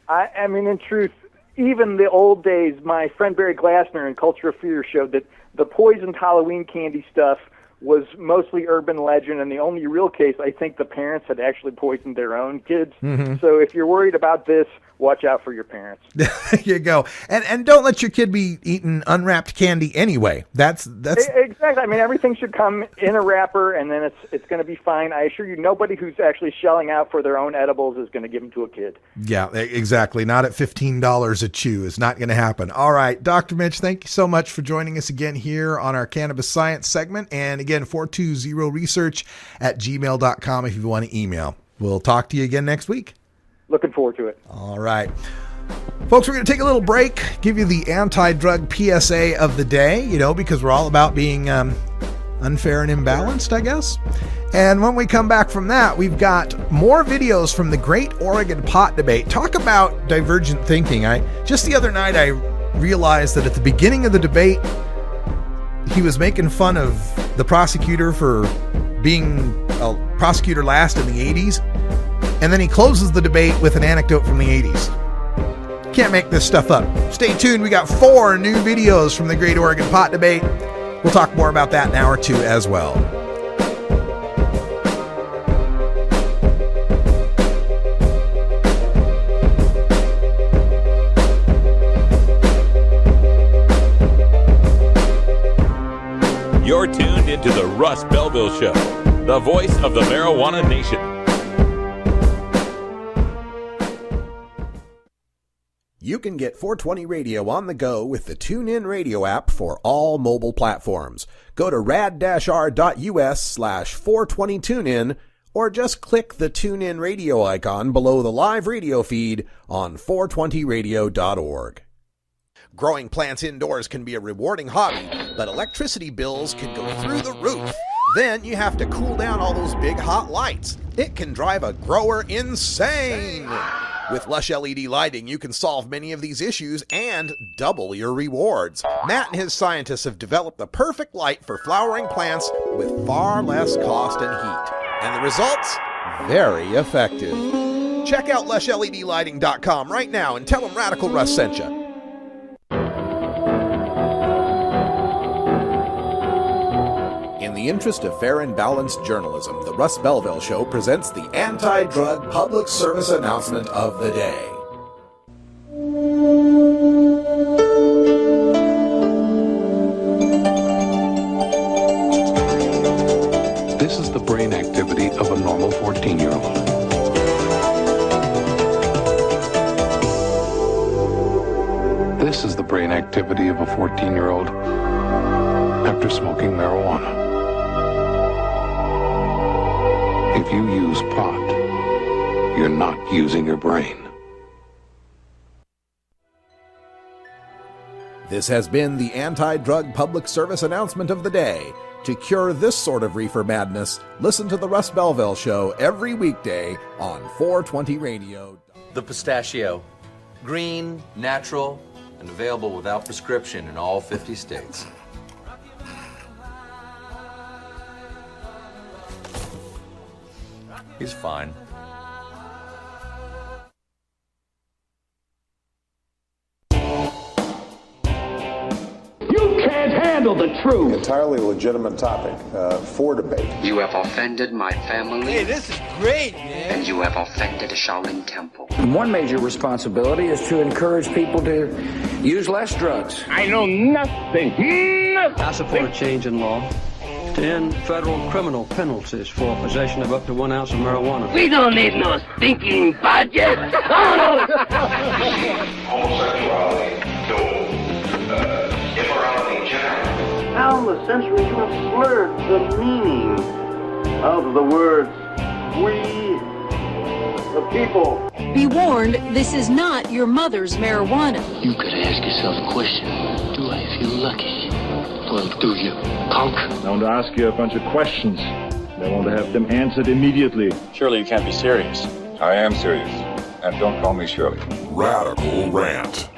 I mean, in truth, even the old days, my friend Barry Glassner in Culture of Fear showed that the poisoned Halloween candy stuff was mostly urban legend, and the only real case, I think the parents had actually poisoned their own kids. Mm-hmm. So if you're worried about this, watch out for your parents. There you go. And don't let your kid be eating unwrapped candy anyway. That's exactly. I mean, everything should come in a wrapper, and then it's going to be fine. I assure you, nobody who's actually shelling out for their own edibles is going to give them to a kid. Yeah, exactly. Not at $15 a chew. It's not going to happen. All right, Dr. Mitch, thank you so much for joining us again here on our Cannabis Science segment. And again, 420research@gmail.com if you want to email. We'll talk to you again next week. Looking forward to it. All right. Folks, we're going to take a little break, give you the anti-drug PSA of the day, because we're all about being unfair and imbalanced, I guess. And when we come back from that, we've got more videos from the Great Oregon Pot Debate. Talk about divergent thinking. Just the other night, I realized that at the beginning of the debate, he was making fun of the prosecutor for being a prosecutor last in the 80s. And then he closes the debate with an anecdote from the 80s. Can't make this stuff up. Stay tuned. We got 4 new videos from the Great Oregon Pot Debate. We'll talk more about that in hour 2 as well. You're tuned into the Russ Belville Show, the voice of the marijuana nation. You can get 420 Radio on the go with the TuneIn Radio app for all mobile platforms. Go to rad-r.us/420tunein or just click the TuneIn Radio icon below the live radio feed on 420radio.org. Growing plants indoors can be a rewarding hobby, but electricity bills can go through the roof. Then you have to cool down all those big hot lights. It can drive a grower insane. With Lush LED lighting, you can solve many of these issues and double your rewards. Matt and his scientists have developed the perfect light for flowering plants with far less cost and heat. And the results? Very effective. Check out LushLEDlighting.com right now and tell them Radical Russ sent you. the interest of fair and balanced journalism, the Russ Belville Show presents the anti-drug public service announcement of the day. This is the brain activity of a normal 14-year-old. This is the brain activity of a 14-year-old after smoking marijuana. If you use pot, you're not using your brain. This has been the anti-drug public service announcement of the day. To cure this sort of reefer madness, listen to the Russ Belville Show every weekday on 420 Radio. The pistachio. Green, natural, and available without prescription in all 50 states. He's fine. You can't handle the truth. Entirely legitimate topic for debate. You have offended my family. Hey, this is great, man. And you have offended a Shaolin temple. One major responsibility is to encourage people to use less drugs. I know nothing. I support a change in law to end federal criminal penalties for possession of up to 1 ounce of marijuana. We don't need no stinking budget. Homosexuality, immorality generally. How in the century you have slurred the meaning of the words we, the people. Be warned, this is not your mother's marijuana. You could ask yourself a question. Do I feel lucky? Well, do you, punk? I want to ask you a bunch of questions. I want to have them answered immediately. Surely you can't be serious. I am serious. And don't call me Shirley. Radical Rant.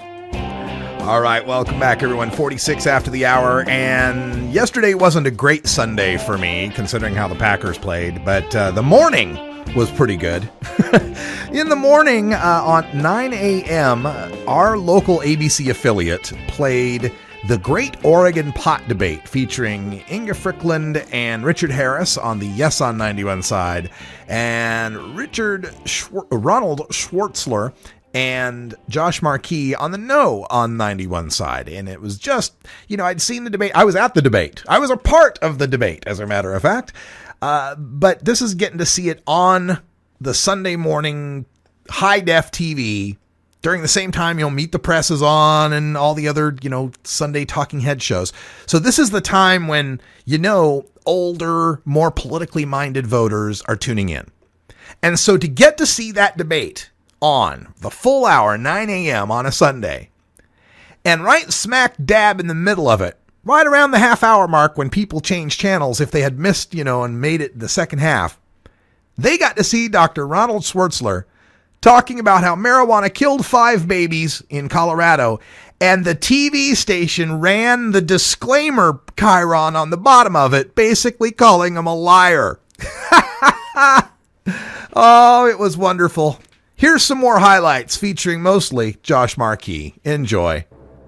All right, welcome back, everyone. 46 after the hour, and yesterday wasn't a great Sunday for me, considering how the Packers played, but the morning was pretty good. In the morning, on 9 a.m., our local ABC affiliate played The Great Oregon Pot Debate, featuring Inga Frickland and Richard Harris on the Yes on 91 side, and Ronald Schwartzler and Josh Marquis on the No on 91 side. And it was just, I'd seen the debate. I was at the debate. I was a part of the debate, as a matter of fact. But this is getting to see it on the Sunday morning high-def TV during the same time, Meet the Press is on and all the other, Sunday talking head shows. So this is the time when, older, more politically minded voters are tuning in. And so to get to see that debate on the full hour, 9 a.m. on a Sunday, and right smack dab in the middle of it, right around the half-hour mark when people changed channels if they had missed, and made it the second half, they got to see Dr. Ronald Schwartzler talking about how marijuana killed 5 babies in Colorado, and the TV station ran the disclaimer chyron on the bottom of it, basically calling him a liar. Oh, it was wonderful. Here's some more highlights featuring mostly Josh Marquis. Enjoy.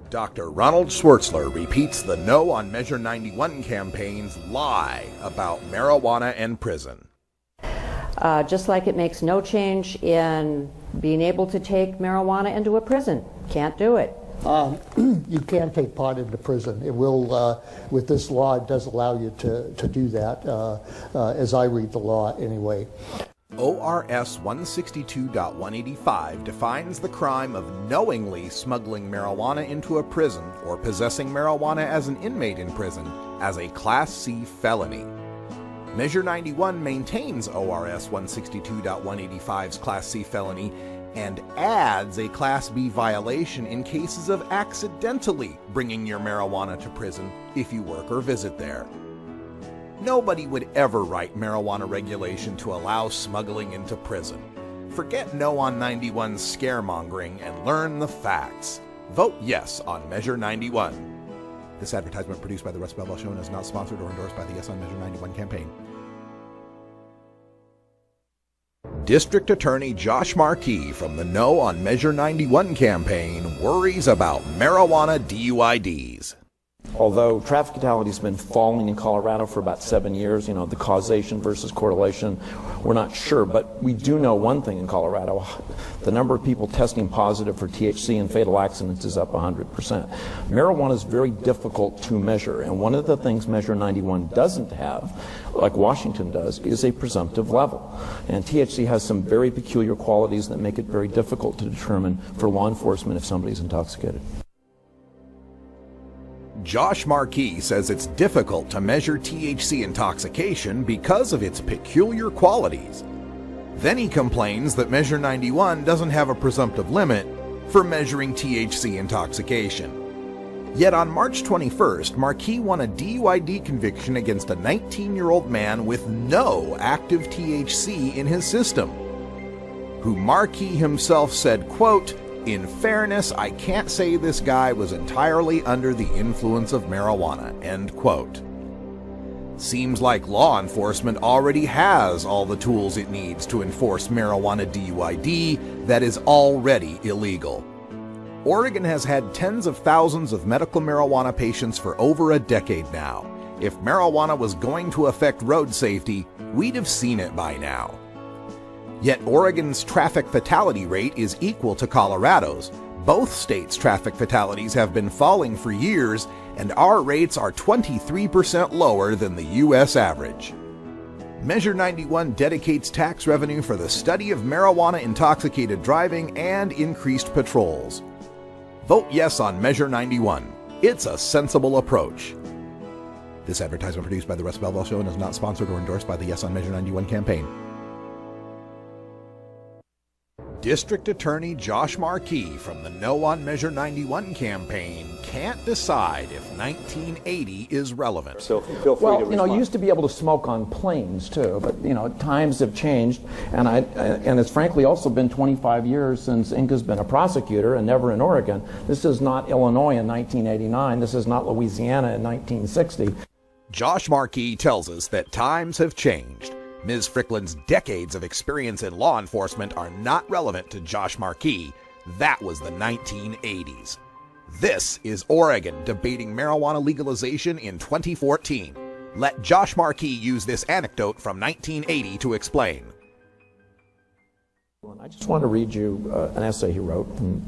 Dr. Ronald Schwartzler repeats the No on Measure 91 campaign's lie about marijuana and prison. Just like it makes no change in being able to take marijuana into a prison. Can't do it. You can take pot into prison. It will, with this law, it does allow you to do that, as I read the law anyway. ORS 162.185 defines the crime of knowingly smuggling marijuana into a prison or possessing marijuana as an inmate in prison as a Class C felony. Measure 91 maintains ORS 162.185's Class C felony and adds a Class B violation in cases of accidentally bringing your marijuana to prison if you work or visit there. Nobody would ever write marijuana regulation to allow smuggling into prison. Forget No on 91's scaremongering and learn the facts. Vote yes on Measure 91. This advertisement produced by the Russ Belville Show and is not sponsored or endorsed by the Yes on Measure 91 campaign. District Attorney Josh Marquis from the No on Measure 91 campaign worries about marijuana DUIDs. Although traffic fatality has been falling in Colorado for about 7 years, the causation versus correlation, we're not sure. But we do know one thing in Colorado: the number of people testing positive for THC in fatal accidents is up 100%. Marijuana is very difficult to measure, and one of the things Measure 91 doesn't have, like Washington does, is a presumptive level. And THC has some very peculiar qualities that make it very difficult to determine for law enforcement if somebody's intoxicated. Josh Marquis says it's difficult to measure THC intoxication because of its peculiar qualities. Then he complains that Measure 91 doesn't have a presumptive limit for measuring THC intoxication. Yet on March 21st, Marquis won a DUID conviction against a 19-year-old man with no active THC in his system, who Marquis himself said, quote, "In fairness, I can't say this guy was entirely under the influence of marijuana," end quote. Seems like law enforcement already has all the tools it needs to enforce marijuana DUID that is already illegal. Oregon has had tens of thousands of medical marijuana patients for over a decade now. If marijuana was going to affect road safety, we'd have seen it by now. Yet Oregon's traffic fatality rate is equal to Colorado's. Both states' traffic fatalities have been falling for years, and our rates are 23% lower than the U.S. average. Measure 91 dedicates tax revenue for the study of marijuana-intoxicated driving and increased patrols. Vote yes on Measure 91. It's a sensible approach. This advertisement produced by the Russ Belville Show and is not sponsored or endorsed by the Yes on Measure 91 campaign. District Attorney Josh Marquis from the No on Measure 91 campaign can't decide if 1980 is relevant. So feel free to respond. You used to be able to smoke on planes too, but times have changed, and it's frankly also been 25 years since Inca's been a prosecutor and never in Oregon. This is not Illinois in 1989. This is not Louisiana in 1960. Josh Marquis tells us that times have changed. Ms. Frickland's decades of experience in law enforcement are not relevant to Josh Marquis. That was the 1980s. This is Oregon debating marijuana legalization in 2014. Let Josh Marquis use this anecdote from 1980 to explain. I just want to read you an essay he wrote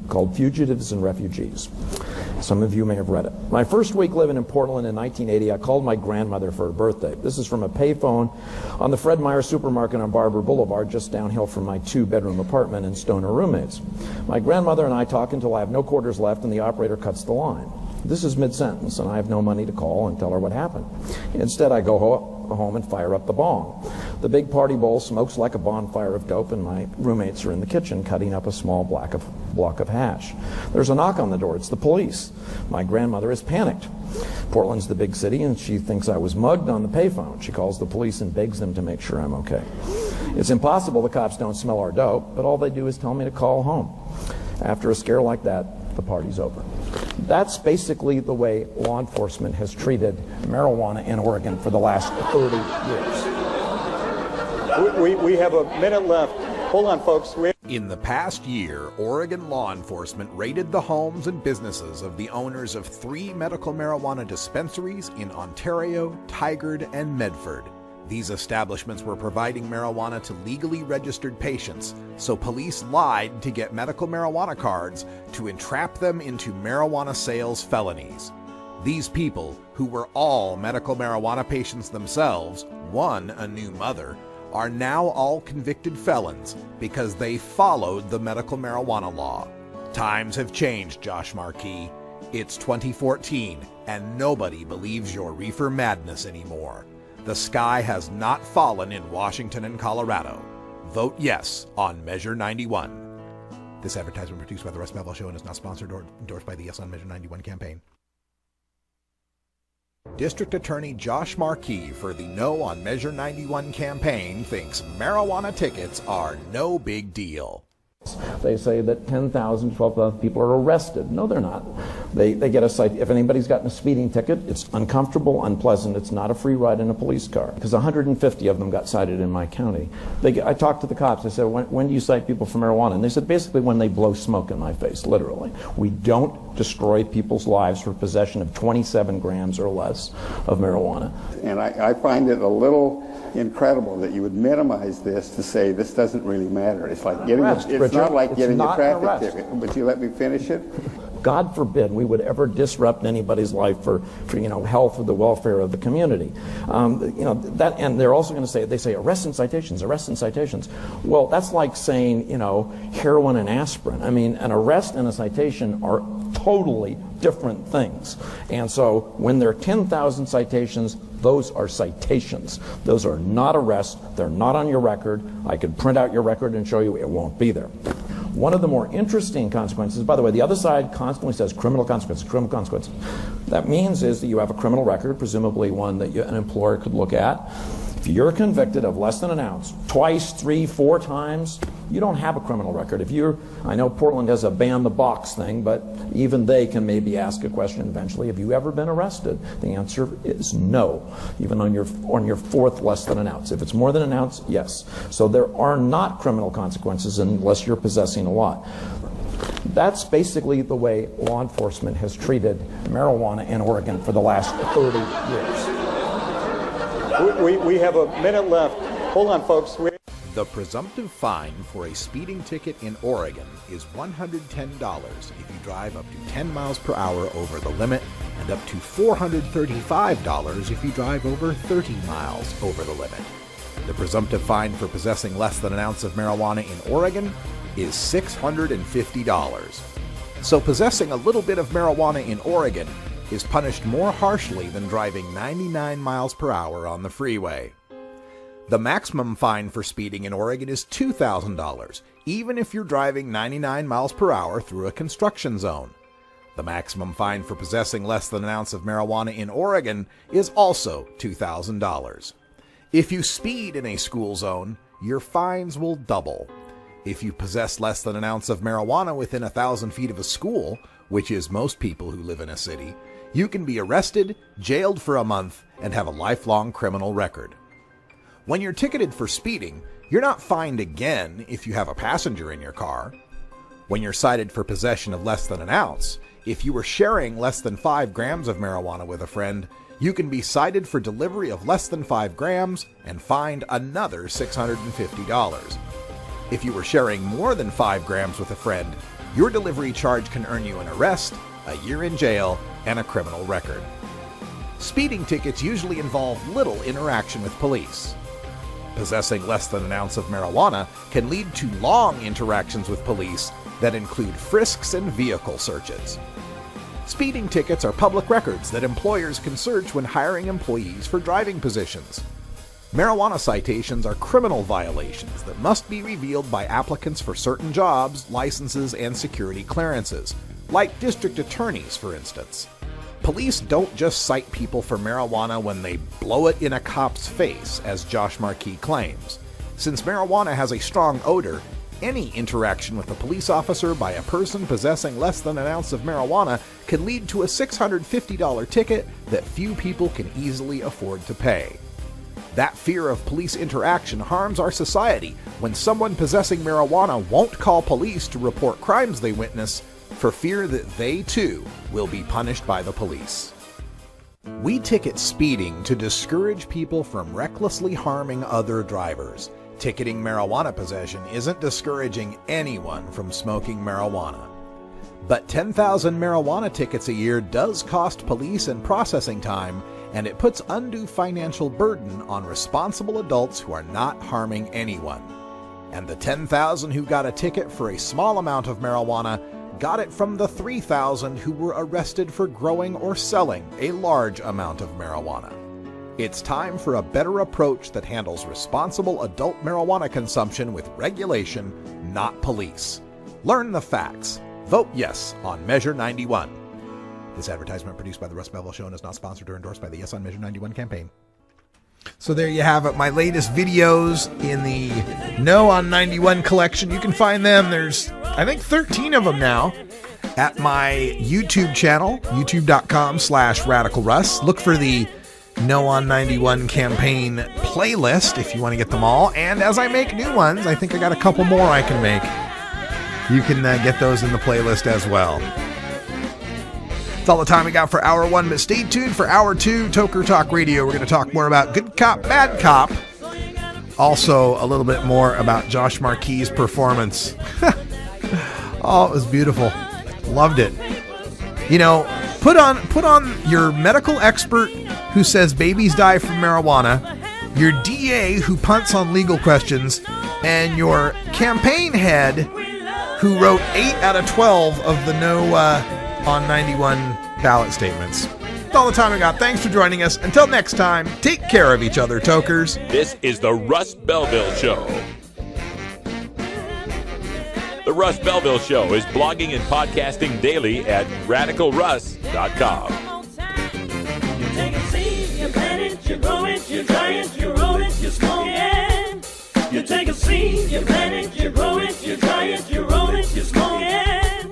called Fugitives and Refugees. Some of you may have read it. My first week living in Portland in 1980, I called my grandmother for her birthday. This is from a payphone on the Fred Meyer supermarket on Barber Boulevard, just downhill from my 2-bedroom apartment and stoner roommates. My grandmother and I talk until I have no quarters left and the operator cuts the line. This is mid-sentence and I have no money to call and tell her what happened. Instead, I go home and fire up the bong. The big party bowl smokes like a bonfire of dope, and my roommates are in the kitchen cutting up a small block of hash. There's a knock on the door. It's the police. My grandmother is panicked. Portland's the big city, and she thinks I was mugged on the payphone. She calls the police and begs them to make sure I'm okay. It's impossible the cops don't smell our dope, but all they do is tell me to call home. After a scare like that, the party's over. That's basically the way law enforcement has treated marijuana in Oregon for the last 30 years. We have a minute left. Hold on, folks. In the past year, Oregon law enforcement raided the homes and businesses of the owners of 3 medical marijuana dispensaries in Ontario, Tigard, and Medford. These establishments were providing marijuana to legally registered patients, so police lied to get medical marijuana cards to entrap them into marijuana sales felonies. These people, who were all medical marijuana patients themselves, one a new mother, are now all convicted felons because they followed the medical marijuana law. Times have changed, Josh Marquis. It's 2014, and nobody believes your reefer madness anymore. The sky has not fallen in Washington and Colorado. Vote yes on Measure 91. This advertisement produced by the Russ Belville Show and is not sponsored or endorsed by the Yes on Measure 91 campaign. District Attorney Josh Marquis for the No on Measure 91 campaign thinks marijuana tickets are no big deal. They say that 10,000, 12,000 people are arrested. No, they're not. They get a cite. If anybody's gotten a speeding ticket, it's uncomfortable, unpleasant. It's not a free ride in a police car, because 150 of them got cited in my county. I talked to the cops. I said, when do you cite people for marijuana? And they said, basically when they blow smoke in my face, literally. We don't destroy people's lives for possession of 27 grams or less of marijuana. And I find it a little incredible that you would minimize this to say this doesn't really matter. It's like getting not like getting a traffic ticket. Would you let me finish it? God forbid we would ever disrupt anybody's life for health or the welfare of the community. That, and they're also going to say, they say arrests and citations, arrests and citations. Well, that's like saying, heroin and aspirin. I mean, an arrest and a citation are totally different things. And so when there are 10,000 citations, those are citations. Those are not arrests. They're not on your record. I could print out your record and show you it won't be there. One of the more interesting consequences, by the way, the other side constantly says criminal consequences, criminal consequences. That means is that you have a criminal record, presumably one that an employer could look at. If you're convicted of less than an ounce, twice, 3, 4 times, you don't have a criminal record. I know Portland has a ban the box thing, but even they can maybe ask a question eventually. Have you ever been arrested? The answer is no, even on your 4th less than an ounce. If it's more than an ounce, yes. So there are not criminal consequences unless you're possessing a lot. That's basically the way law enforcement has treated marijuana in Oregon for the last 30 years. We have a minute left. Hold on, folks. The presumptive fine for a speeding ticket in Oregon is $110 if you drive up to 10 miles per hour over the limit, and up to $435 if you drive over 30 miles over the limit. The presumptive fine for possessing less than an ounce of marijuana in Oregon is $650. So possessing a little bit of marijuana in Oregon is punished more harshly than driving 99 miles per hour on the freeway. The maximum fine for speeding in Oregon is $2,000, even if you're driving 99 miles per hour through a construction zone. The maximum fine for possessing less than an ounce of marijuana in Oregon is also $2,000. If you speed in a school zone, your fines will double. If you possess less than an ounce of marijuana within 1,000 feet of a school, which is most people who live in a city, you can be arrested, jailed for a month, and have a lifelong criminal record. When you're ticketed for speeding, you're not fined again if you have a passenger in your car. When you're cited for possession of less than an ounce, if you were sharing less than 5 grams of marijuana with a friend, you can be cited for delivery of less than 5 grams and fined another $650. If you were sharing more than 5 grams with a friend, your delivery charge can earn you an arrest, a year in jail, and a criminal record. Speeding tickets usually involve little interaction with police. Possessing less than an ounce of marijuana can lead to long interactions with police that include frisks and vehicle searches. Speeding tickets are public records that employers can search when hiring employees for driving positions. Marijuana citations are criminal violations that must be revealed by applicants for certain jobs, licenses, and security clearances, like district attorneys, for instance. Police don't just cite people for marijuana when they blow it in a cop's face, as Josh Marquis claims. Since marijuana has a strong odor, any interaction with a police officer by a person possessing less than an ounce of marijuana can lead to a $650 ticket that few people can easily afford to pay. That fear of police interaction harms our society when someone possessing marijuana won't call police to report crimes they witness for fear that they too will be punished by the police. We ticket speeding to discourage people from recklessly harming other drivers. Ticketing marijuana possession isn't discouraging anyone from smoking marijuana. But 10,000 marijuana tickets a year does cost police and processing time, and it puts undue financial burden on responsible adults who are not harming anyone. And the 10,000 who got a ticket for a small amount of marijuana got it from the 3,000 who were arrested for growing or selling a large amount of marijuana. It's time for a better approach that handles responsible adult marijuana consumption with regulation, not police. Learn the facts. Vote yes on Measure 91. This advertisement produced by the Russ Belville Show and is not sponsored or endorsed by the Yes on Measure 91 campaign. So there you have it, my latest videos in the No on 91 collection. You can find them. There's, I think, 13 of them now. at my YouTube channel, youtube.com/RadicalRuss. Look for the No on 91 campaign playlist if you want to get them all. And as I make new ones, I think I got a couple more I can make. You can get those in the playlist as well. That's all the time we got for Hour 1, but stay tuned for Hour 2, Toker Talk Radio. We're going to talk more about Good Cop, Bad Cop. Also, a little bit more about Josh Marquis' performance. Oh, it was beautiful. Loved it. You know, put on your medical expert who says babies die from marijuana, your DA who punts on legal questions, and your campaign head who wrote 8 out of 12 of the No on 91 ballot statements. That's all the time we got. Thanks for joining us. Until next time, take care of each other, Tokers. This is the Russ Belville Show. The Russ Belville Show is blogging and podcasting daily at RadicalRuss.com. You take a seed, you plant it, you grow it, you dry it, you roll it, you smoke it. You take a seed, you plant it, you grow it, you dry it, you roll it, you smoke it.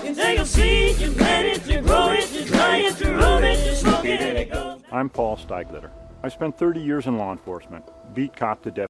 You take a seed, you plant it, you grow it, you dry it, you roll it, you smoke it, and it goes. I'm Paul Steigletter. I spent 30 years in law enforcement, beat cop to death.